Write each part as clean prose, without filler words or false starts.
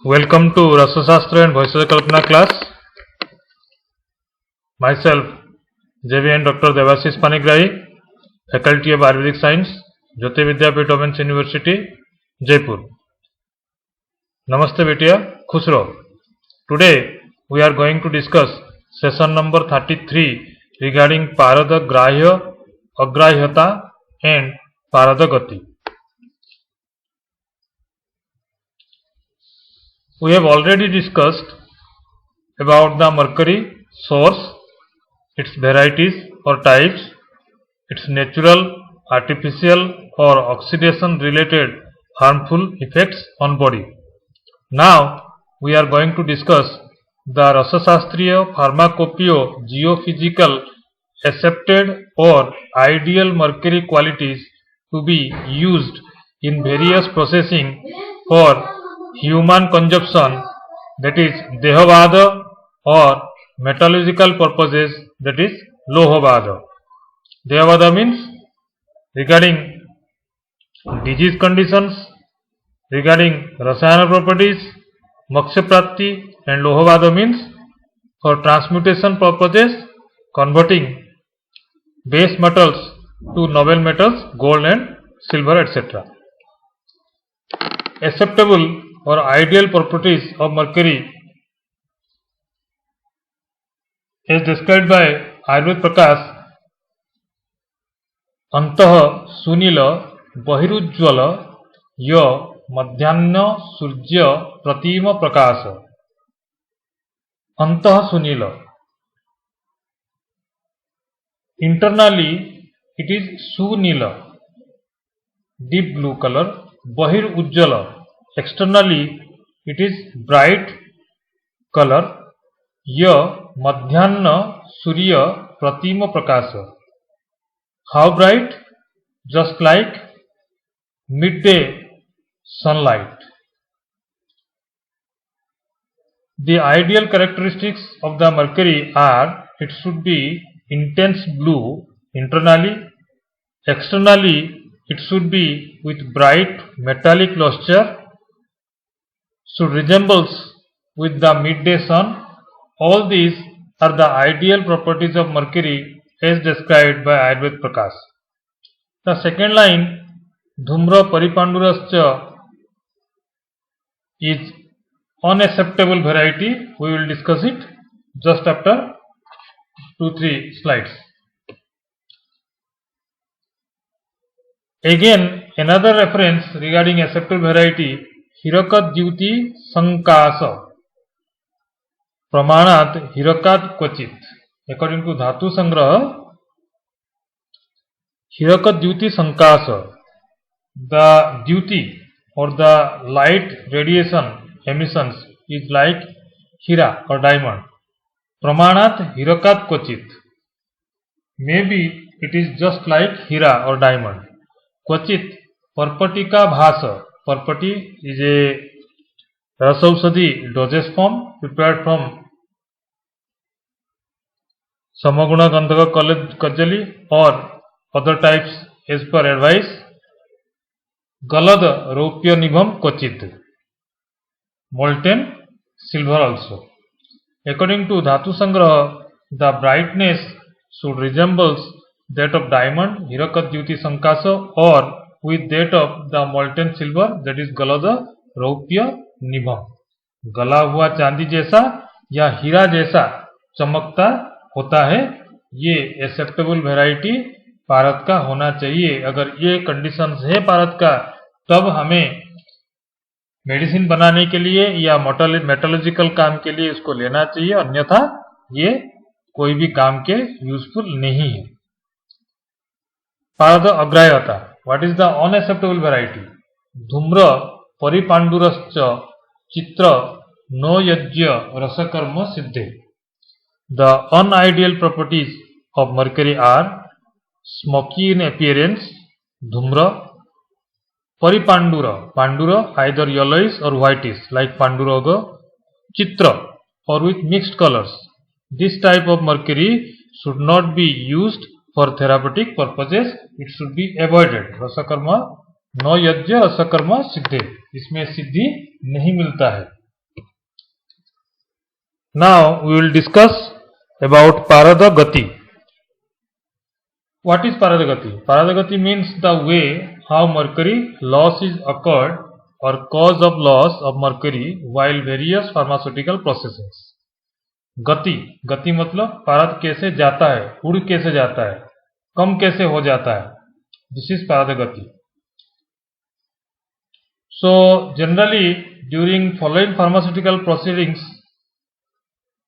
Welcome to Rasashastra and Bhaishya Kalpana class. Myself, JVN Dr. Devashish Panigrahi, Faculty of Ayurvedic Science, Jyoti Vidyapeeth Women's University, Jaipur. Namaste betiya, khush raho. Today we are going to discuss session number 33 regarding Parada Grahya, Agrahyata and Parada Gati. We have already discussed about the mercury source, its varieties or types, its natural, artificial or oxidation related harmful effects on body. Now we are going to discuss the Rasasastriya Pharmacopoeia geophysical accepted or ideal mercury qualities to be used in various processing for human consumption, that is Dehavada, or metallurgical purposes, that is Lohavada. Dehavada means regarding disease conditions, regarding Rasayana properties, Moksha Prapti, and Lohavada means for transmutation purposes, converting base metals to noble metals, gold and silver, etc. Acceptable or ideal properties of mercury as described by Ayurveda Prakash: Antah sunila bahirujjvala ya madhyana surya pratima prakasa. Antah sunila. Internally it is sunila, deep blue color. Bahir ujjala. Externally it is bright color. Ya madhyana surya pratima prakasa. How bright? Just like midday sunlight. The ideal characteristics of the mercury are: it should be intense blue internally. Externally it should be with bright metallic luster. Should resembles with the midday sun. All these are the ideal properties of mercury as described by Ayurveda Prakash. The second line, Dhumra Paripandurascha, is unacceptable variety. We will discuss it just after 2-3 slides. Again, another reference regarding acceptable variety, Hirakat Dyuti Sankasa. Pramanat Hirakat Kvachit. According to Dhatu Sangraha, Hirakat Dyuti Sankasa, the duty or the light radiation emissions is like Hira or diamond. Pramanat Hirakat Kvachit. Maybe it is just like Hira or diamond. Kvachit Parpatika Bhasa. Parpati is a Rasaushadhi dosage form prepared from Samaguna Gandhaka Kajali or other types as per advice. Galad Raupya Nibham Kvachit. Molten silver also. According to Dhatu Sangraha, the brightness should resembles that of diamond, Hirakat Dyuti Sankasa, or with that of the molten silver, that is Galada Raupya Nibham. गला हुआ चांदी जैसा या हीरा जैसा चमकता होता है, ये एक्सेप्टेबल वैरायटी पारद का होना चाहिए. अगर ये कंडीशंस है पारद का, तब हमें मेडिसिन बनाने के लिए या मेटलर्जिकल काम के लिए इसको लेना चाहिए, अन्यथा ये कोई भी काम के यूजफुल नहीं है. पारद अग्राह्यता. What is the unacceptable variety? Dhumra Paripandurascha Chitra No Yajya Rasakarma Siddhe. The unideal properties of mercury are smoky in appearance, Dhumra, Paripandura, Pandura either yellowish or whitish like Panduraga, Chitra or with mixed colors. This type of mercury should not be used for therapeutic purposes. It should be avoided. Rasakarma No Yajya Rasakarma Siddhe. इसमें सिद्धि नहीं मिलता है. Now we will discuss about Paradagati. What is Paradagati? Paradagati means the way how mercury loss is occurred or cause of loss of mercury while various pharmaceutical processes. गति मतलब पारद कैसे जाता है, उड़ कैसे जाता है, कम कैसे हो जाता है. This is Paradagati. So generally during following pharmaceutical proceedings,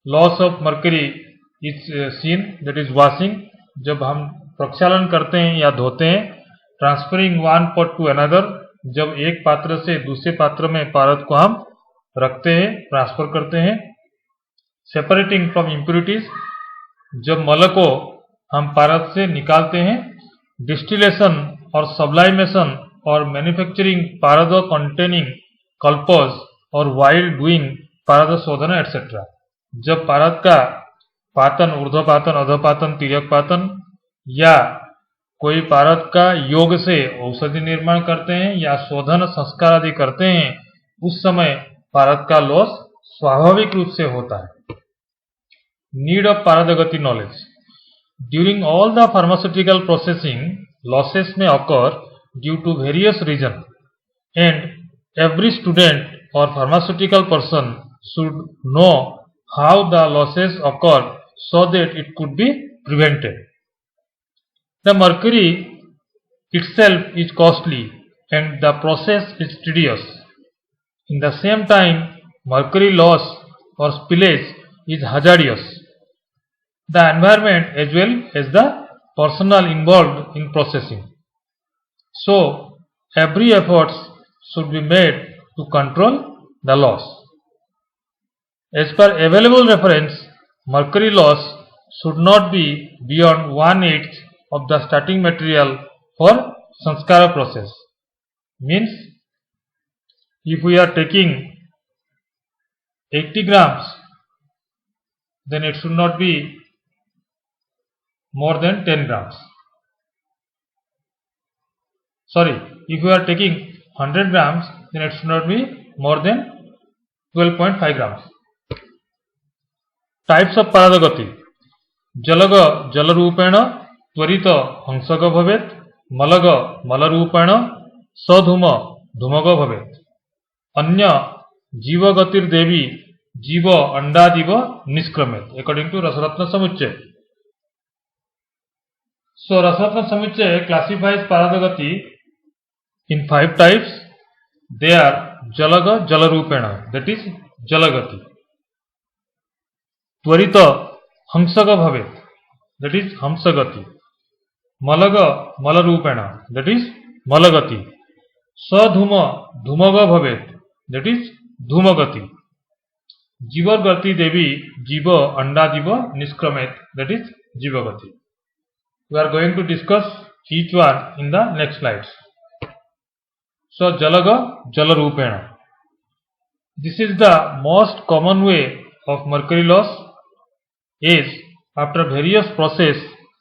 loss of mercury is seen, that is washing. जब हम प्रक्षालन करते हैं या धोते हैं, transferring one pot to another, जब एक पात्र से दूसरे पात्र में पारद को हम रखते हैं, ट्रांसफर करते हैं. सेपरेटिंग फ्रॉम इम्प्यूरिटीज, जब मल को हम पारद से निकालते हैं. डिस्टिलेशन और सब्लाइमेशन और मैन्युफैक्चरिंग पारद कंटेनिंग कल्पर्स और वाइल डूइंग पारद शोधन एटसेट्रा, जब पारद का पातन, ऊर्ध्वपातन, अधोपातन, तिर्यकपातन या कोई पारद का योग से औषधि निर्माण करते हैं या शोधन संस्कार आदि करते हैं, उस समय पारद का लॉस स्वाभाविक रूप से होता है. नीड ऑफ पारदगति knowledge. During all the pharmaceutical processing, losses में occur due to various reasons, and every student or pharmaceutical person should know how the losses occur so that it could be prevented. The mercury itself is costly and the process is tedious. In the same time, mercury loss or spillage is hazardous. The environment as well as the personnel involved in processing. So, every effort should be made to control the loss. As per available reference, mercury loss should not be beyond 1/8 of the starting material for sanskara process. Means, if we are taking 80 grams, then it should not be more than 10 grams. Sorry, if you are taking 100 grams, then it should not be more than 12.5 grams. Types of Paradagati. जलग जलरूपेण, त्वरित हंसग भवेत्, मलग मलरूपेण, सधूम धूमग भवेत्. अन्य जीवगतिर्देवी, जीव अंडादिव निष्क्रमेत्, according to Rasaratna समुच्चय. So Rasaratna समुच्चय classifies Paradagati in 5 types. They are Jalaga Jalarupena, that is Jalagati. Tvarita Hamsaga Bhavet, that is Hamsagati. Malaga Malarupena, that is Malagati. Sadhuma Dhumaga Bhavet, that is Dhumagati. Jivargati Devi Jiva Andadiva Niskramet, that is Jivagati. We are going to discuss each one in the next slides. So, Jalaga Jalarupena. This is the most common way of mercury loss. Is after various process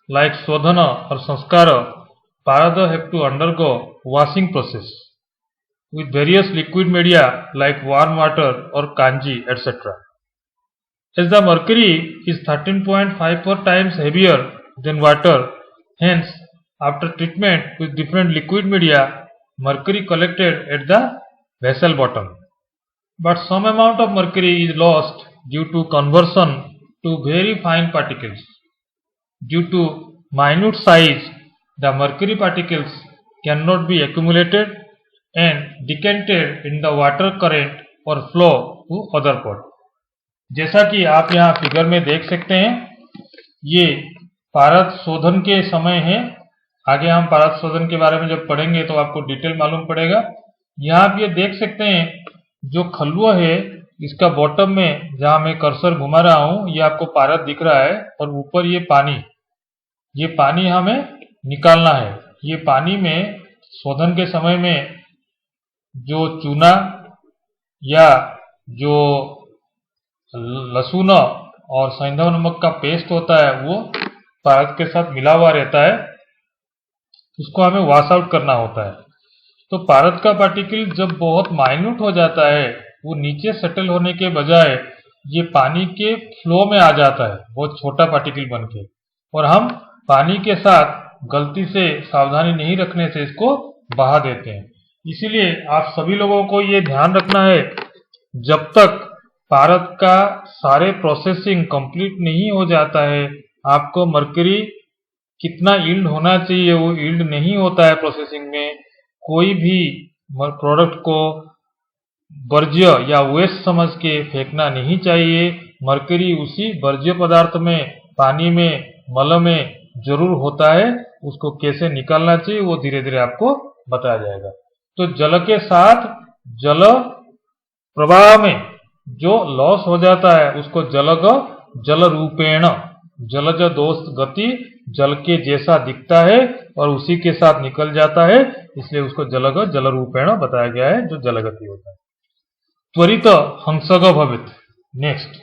like Sodhana or Sanskara, Parada have to undergo washing process with various liquid media like warm water or kanji, etc. As the mercury is 13.54 times heavier than water, hence after treatment with different liquid media, mercury collected at the vessel bottom. But some amount of mercury is lost due to conversion to very fine particles. Due to minute size, the mercury particles cannot be accumulated and decanted in the water current or flow to other pot. जैसा कि आप यहाँ figure में देख सकते हैं, ये पारद शोधन के समय है. आगे हम पारद शोधन के बारे में जब पढ़ेंगे तो आपको डिटेल मालूम पड़ेगा. यहाँ आप ये देख सकते हैं, जो खलुआ है इसका बॉटम में जहां मैं कर्सर घुमा रहा हूं, ये आपको पारद दिख रहा है और ऊपर ये पानी हमें निकालना है. ये पानी में शोधन के समय में जो चूना या जो लहसुन और सैंधव नमक का पेस्ट होता है वो पारद के साथ मिला हुआ रहता है, उसको हमें वॉश आउट करना होता है. तो पारद का पार्टिकल जब बहुत माइन्यूट हो जाता है, वो नीचे सेटल होने के बजाय ये पानी के फ्लो में आ जाता है, बहुत छोटा पार्टिकल बन के, और हम पानी के साथ गलती से सावधानी नहीं रखने से इसको बहा देते हैं। इसीलिए आप सभी लोगों को ये ध्यान रखना है, जब तक पारद का सारे प्रोसेसिंग कंप्लीट नहीं हो जाता है, आपको मरकरी कितना यील्ड होना चाहिए वो यील्ड नहीं होता है प्रोसेसिंग में। कोई भी प्रोडक्ट को वर्ज्य या वेस्ट समझ के फेंकना नहीं चाहिए। मरकरी उसी वर्ज्य पदार्थ में, पानी में, मल में जरूर होता है, उसको कैसे निकालना चाहिए वो धीरे धीरे आपको बताया जाएगा। तो जल के साथ जल प्रवाह में जो लॉस हो जाता है उसको जल रूपेण, जलज दोष गति, जल के जैसा दिखता है और उसी के साथ निकल जाता है, इसलिए उसको जल रूपेण बताया गया है, जो जलगति होता है। त्वरित हंसग भवेत्। Next,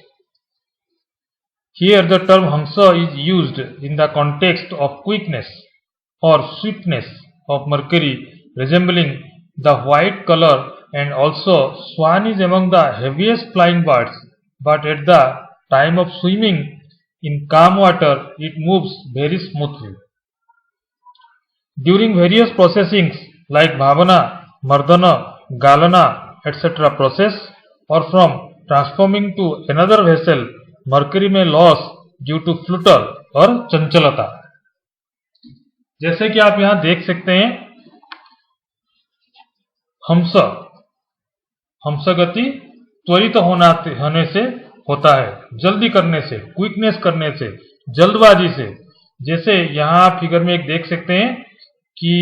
here the term hamsa is used in the context of quickness or swiftness of mercury resembling the white color, and also swan is among the heaviest flying birds, but at the time of swimming in calm water it moves very smoothly. During various processings like bhavana, mardana, galana, etc. process, or from transforming to another vessel, mercury में loss due to flutter और चंचलता। जैसे कि आप यहां देख सकते हैं, हंस गति त्वरित होने से होता है, जल्दी करने से, क्विकनेस करने से, जल्दबाजी से। जैसे यहां आप फिगर में एक देख सकते हैं कि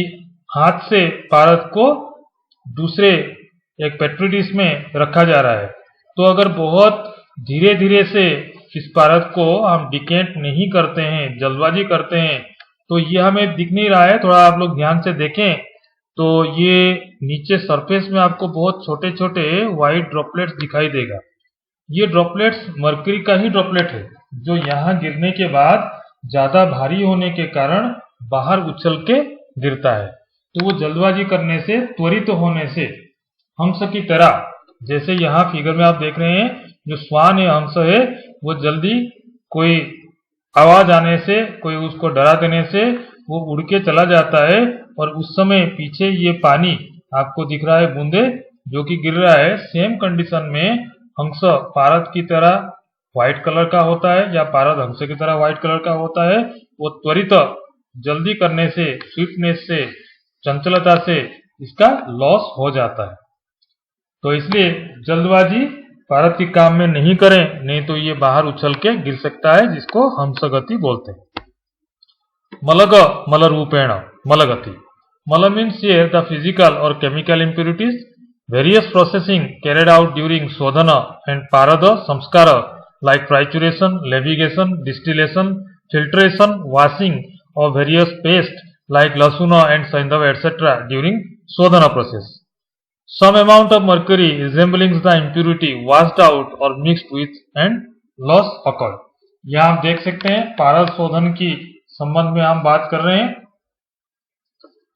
हाथ से पारद को दूसरे एक पेट्री डिश में रखा जा रहा है, तो अगर बहुत धीरे धीरे से इस पारद को हम डिकेंट नहीं करते हैं, जल्दबाजी करते हैं, तो ये हमें दिख नहीं रहा है। थोड़ा आप लोग ध्यान से देखें तो ये नीचे सरफेस में आपको बहुत छोटे छोटे व्हाइट ड्रॉपलेट्स दिखाई देगा। ये ड्रॉपलेट्स मरकरी का ही ड्रॉपलेट है, जो यहाँ गिरने के बाद ज्यादा भारी होने के कारण बाहर उछल के गिरता है। तो वो जल्दबाजी करने से, त्वरित होने से, हंस की तरह, जैसे यहाँ फिगर में आप देख रहे हैं, जो स्वान है, हंस है, वो जल्दी कोई आवाज आने से, कोई उसको डरा देने से वो उड़ के चला जाता है, और उस समय पीछे ये पानी आपको दिख रहा है, बूंदे जो कि गिर रहा है। सेम कंडीशन में हंस पारद की तरह व्हाइट कलर का होता है, या पारद हंस की तरह व्हाइट कलर का होता है। वो त्वरित, जल्दी करने से, स्विफ्टनेस से, चंचलता से इसका लॉस हो जाता है। तो इसलिए जल्दबाजी पारद के काम में नहीं करें, नहीं तो ये बाहर उछल के गिर सकता है, जिसको हंस गति बोलते हैं। मलग, मल रूपेण, मलगति। मल means here the physical or chemical impurities, various processing carried out during sodhana and parada samskara like trituration, levication, distillation, filtration, washing of various paste like lasuna and saindava etc. during sodhana process. Some amount of mercury resembling the impurity washed out or mixed with and loss occurred. यहाँ आप देख सकते हैं, पारद शोधन की संबंध में हम बात कर रहे हैं।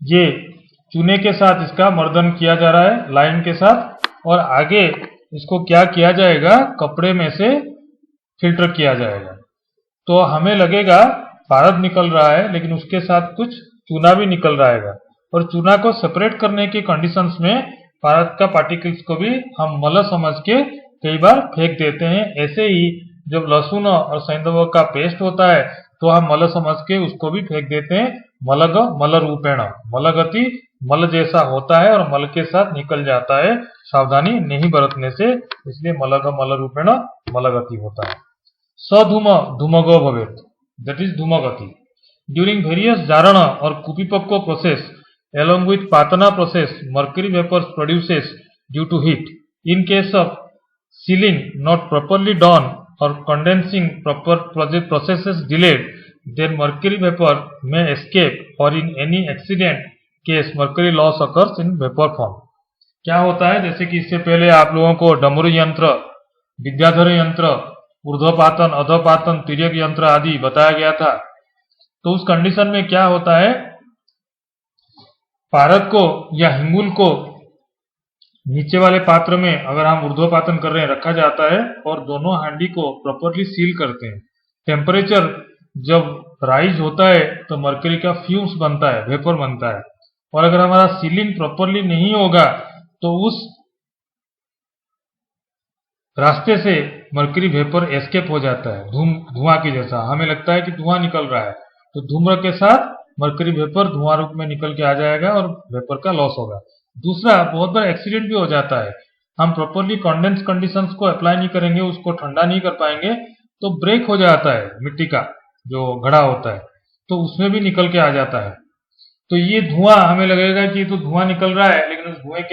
ये चूने के साथ इसका मर्दन किया जा रहा है, लाइम के साथ, और आगे इसको क्या किया जाएगा, कपड़े में से फिल्टर किया जाएगा। तो हमें लगेगा पारद निकल रहा है, लेकिन उसके साथ कुछ चूना भी निकल रहा है, और चूना को सेपरेट करने की कंडीशंस में पारद का पार्टिकल्स को भी हम मल समझ के कई बार फेंक देते हैं। ऐसे ही जब लहसुन और सैंधव का पेस्ट होता है तो हम मल समझ के उसको भी फेंक देते हैं। मलग, मल रूपेण, मलगति मल जैसा होता है और मल के साथ निकल जाता है सावधानी नहीं बरतने से, इसलिए मलग, मल रूपेण मलगति होता है। सधूम, धूमगो भवेत्, दैट इज धूमगति। ड्यूरिंग वेरियस जारण और कुपिपक्व process along with patana process, mercury vapor produces due to heat. In case of sealing not properly done or condensing proper processes delayed, then mercury vapor may escape, or in any accident case mercury loss occurs in vapor form. क्या होता है, जैसे कि इससे पहले आप लोगों को डमरू यंत्र, विद्याधर यंत्र, ऊर्ध्वपातन, अधोपातन, तिर्यक यंत्र आदि बताया गया था। तो उस कंडीशन में क्या होता है, पारद को या हिंगुल को नीचे वाले पात्र में अगर हम ऊर्ध्वपातन कर रहे हैं रखा जाता है और दोनों हांडी को प्रॉपरली सील करते हैं। टेम्परेचर जब राइज होता है तो मरकरी का फ्यूम्स बनता है, वेपर बनता है, और अगर हमारा सीलिंग प्रॉपरली नहीं होगा तो उस रास्ते से मरकरी वेपर एस्केप हो जाता है, धुआं की जैसा। हमें लगता है कि धुआं निकल रहा है, तो धूम्र के साथ मरकरी वेपर धुआं रूप में निकल के आ जाएगा और वेपर का लॉस होगा। दूसरा, बहुत बार एक्सीडेंट भी हो जाता है। हम प्रॉपरली कंडेंस कंडीशंस को अप्लाई नहीं करेंगे, उसको ठंडा नहीं कर पाएंगे, तो ब्रेक हो जाता है मिट्टी का जो घड़ा होता है, तो उसमें भी निकल के आ जाता है। तो ये धुआं हमें लगेगा कि तो धुआं निकल रहा है, लेकिन उस धुएं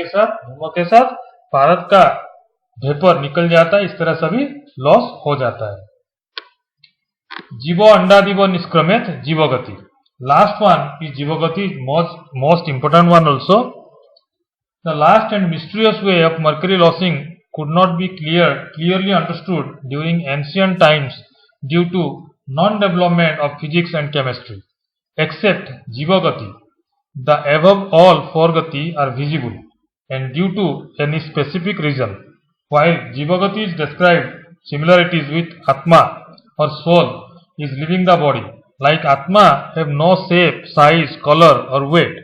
के साथ भारत का वेपर निकल जाता है। इस तरह सभी लॉस हो जाता है। जीवो अंडा दिवो निष्क्रमित जीवगति। लास्ट वन is जीवगति, most important one also. The last and mysterious way of mercury lossing could not be clearly understood during ancient times due to non-development of physics and chemistry. Except Jivagati, the above all four gati are visible, and due to any specific reason. While Jivagati is described similarities with Atma or soul is leaving the body, like Atma have no shape, size, color or weight.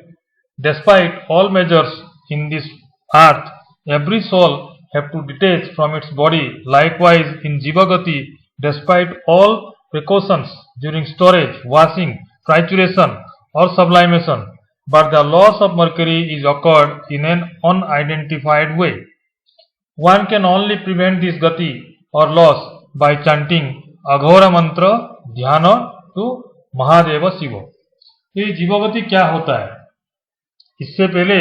Despite all measures in this earth, every soul have to detach from its body. Likewise in Jivagati, despite all precautions during storage, washing, trituration or sublimation, but the loss of mercury is occurred in an unidentified way. One can only prevent this gati or loss by chanting Aghora mantra dhyana to Mahadev Shiv. तो ये जीवगति क्या होता है? इससे पहले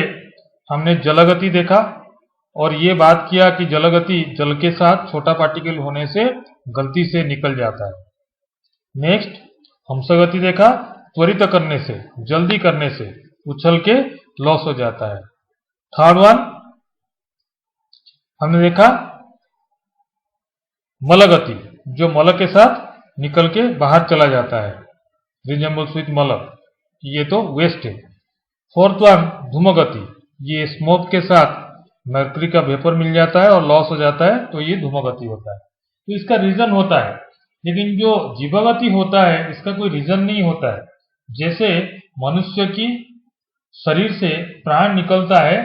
हमने जलगति देखा और ये बात किया कि जलगति जल के साथ छोटा पार्टिकल होने से गलती से निकल जाता है। नेक्स्ट हंसगति देखा, त्वरित करने से, जल्दी करने से उछल के लॉस हो जाता है। थर्ड वन हमने देखा मलगति, जो मल के साथ निकल के बाहर चला जाता है, रिजेंबल्स विथ मल, ये तो वेस्ट है। फोर्थ वन धूमगति, ये स्मोक के साथ मर्करी का वेपर मिल जाता है और लॉस हो जाता है, तो ये धूमगति होता है। तो इसका रीजन होता है, लेकिन जो जीवगति होता है इसका कोई रीजन नहीं होता है। जैसे मनुष्य की शरीर से प्राण निकलता है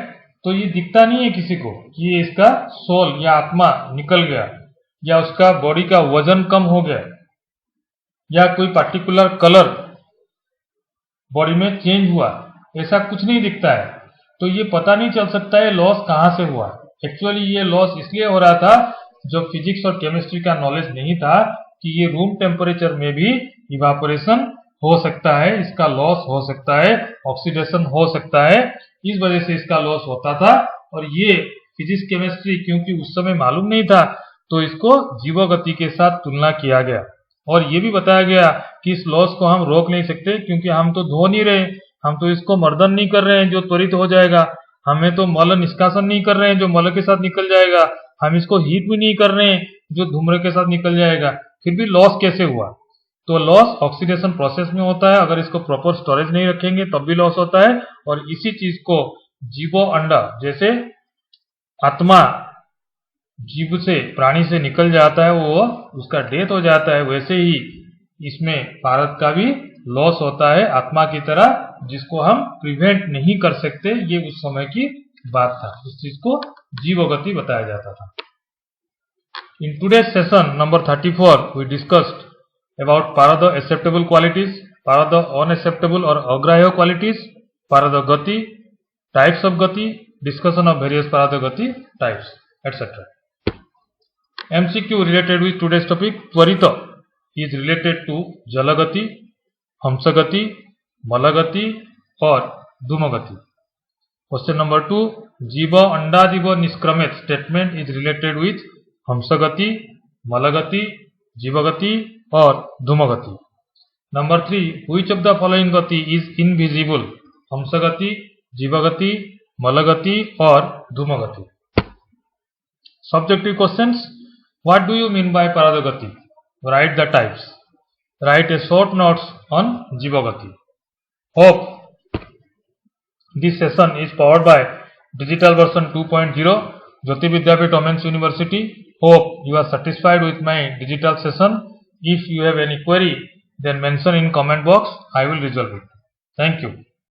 तो ये दिखता नहीं है किसी को कि ये इसका सोल या आत्मा निकल गया, या उसका बॉडी का वजन कम हो गया, या कोई पार्टिकुलर कलर बॉडी में चेंज हुआ, ऐसा कुछ नहीं दिखता है। तो ये पता नहीं चल सकता है लॉस कहां से हुआ। एक्चुअली ये लॉस इसलिए हो रहा था जब फिजिक्स और केमिस्ट्री का नॉलेज नहीं था कि ये रूम टेम्परेचर में भी इवापोरेशन हो सकता है, इसका लॉस हो सकता है, ऑक्सीडेशन हो सकता है, इस वजह से इसका लॉस होता था। और ये फिजिक्स केमिस्ट्री क्योंकि उस समय मालूम नहीं था तो इसको जीवगति के साथ तुलना किया गया, और ये भी बताया गया कि इस लॉस को हम रोक नहीं सकते क्योंकि हम तो धो नहीं रहे, हम तो इसको मर्दन नहीं कर रहे हैं जो त्वरित हो जाएगा, हमें तो मल निष्कासन नहीं कर रहे हैं जो मल के साथ निकल जाएगा, हम इसको हीट भी नहीं कर रहे हैं जो धूम्र के साथ निकल जाएगा, फिर भी लॉस कैसे हुआ? तो लॉस ऑक्सीडेशन प्रोसेस में होता है, अगर इसको प्रॉपर स्टोरेज नहीं रखेंगे तब भी लॉस होता है। और इसी चीज को जीवो अंडा, जैसे आत्मा जीव से प्राणी से निकल जाता है, वो उसका डेथ हो जाता है, वैसे ही इसमें भारत का भी लॉस होता है आत्मा की तरह, जिसको हम प्रिवेंट नहीं कर सकते। ये उस समय की बात था, इस चीज को जीवगति बताया जाता था। In today's session number 34 we discussed about parada acceptable qualities, parada unacceptable or agraह्य qualities, parada gati, types of gati, discussion of various parada gati types, etc. MCQ related with today's topic, Tvarita is related to Jalagati, Hamsagati, Malagati or Dhumagati. Question number 2, Jiva Andadiva Niskramit statement is related with Hamsagati, Malagati, Jivagati or Dhumagati. Number 3, which of the following gati is invisible? Hamsagati, Jivagati, Malagati or Dhumagati. Subjective questions. What do you mean by paradagati? Write the types. Write a short notes on Jivagati. Hope this session is powered by digital version 2.0, Jyoti Vidyapeeth Women's University. Hope you are satisfied with my digital session. If you have any query, then mention in comment box. I will resolve it. Thank you.